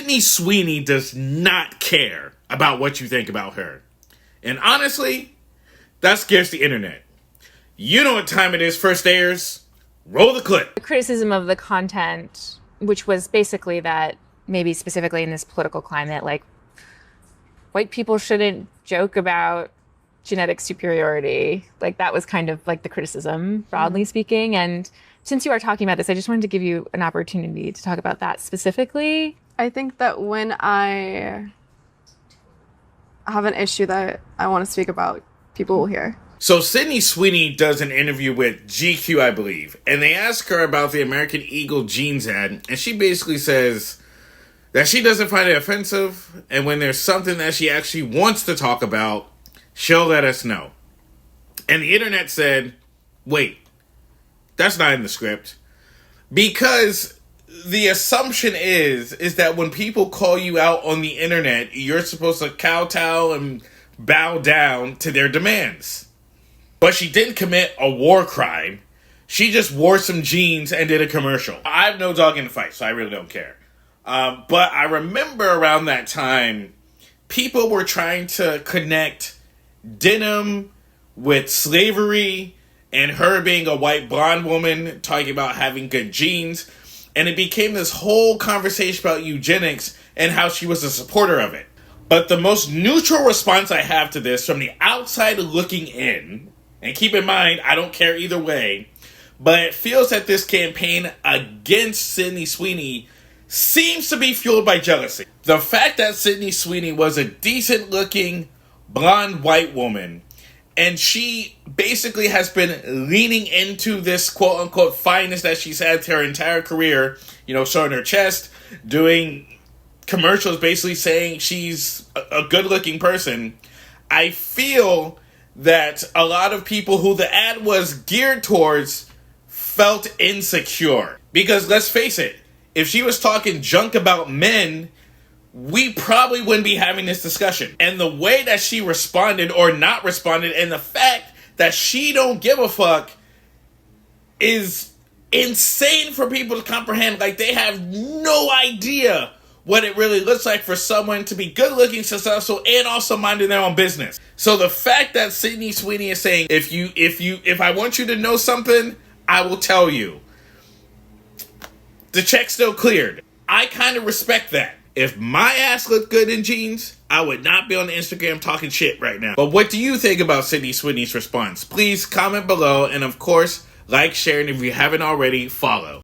Sydney Sweeney does not care about what you think about her. And honestly, that scares the internet. You know what time it is, first airs. Roll the clip. The criticism of the content, which was basically that maybe specifically in this political climate, like white people shouldn't joke about genetic superiority. Like that was kind of like the criticism, broadly speaking. And since you are talking about this, I just wanted to give you an opportunity to talk about that specifically. I think that when I have an issue that I want to speak about, people will hear. So Sydney Sweeney does an interview with GQ, I believe, and they ask her about the American Eagle jeans ad, and she basically says that she doesn't find it offensive, and when there's something that she actually wants to talk about, she'll let us know. And the internet said, wait, that's not in the script. Because the assumption is that when people call you out on the internet, you're supposed to kowtow and bow down to their demands. But she didn't commit a war crime. She just wore some jeans and did a commercial. I have no dog in the fight, so I really don't care. But I remember around that time, people were trying to connect denim with slavery and her being a white blonde woman talking about having good genes. And it became this whole conversation about eugenics and how she was a supporter of it. But the most neutral response I have to this from the outside looking in, and keep in mind, I don't care either way, but it feels that this campaign against Sydney Sweeney seems to be fueled by jealousy. The fact that Sydney Sweeney was a decent-looking, blonde white woman, and she basically has been leaning into this quote-unquote fineness that she's had her entire career, showing her chest, doing commercials basically saying she's a good-looking person. I feel that a lot of people who the ad was geared towards felt insecure. Because let's face it, if she was talking junk about men, we probably wouldn't be having this discussion. And the way that she responded or not responded, and the fact that she don't give a fuck is insane for people to comprehend. Like, they have no idea what it really looks like for someone to be good looking, successful, and also minding their own business. So the fact that Sydney Sweeney is saying, if I want you to know something, I will tell you. The check's still cleared. I kind of respect that. If my ass looked good in jeans, I would not be on Instagram talking shit right now. But what do you think about Sydney Sweeney's response? Please comment below, and of course, like, share, and if you haven't already, follow.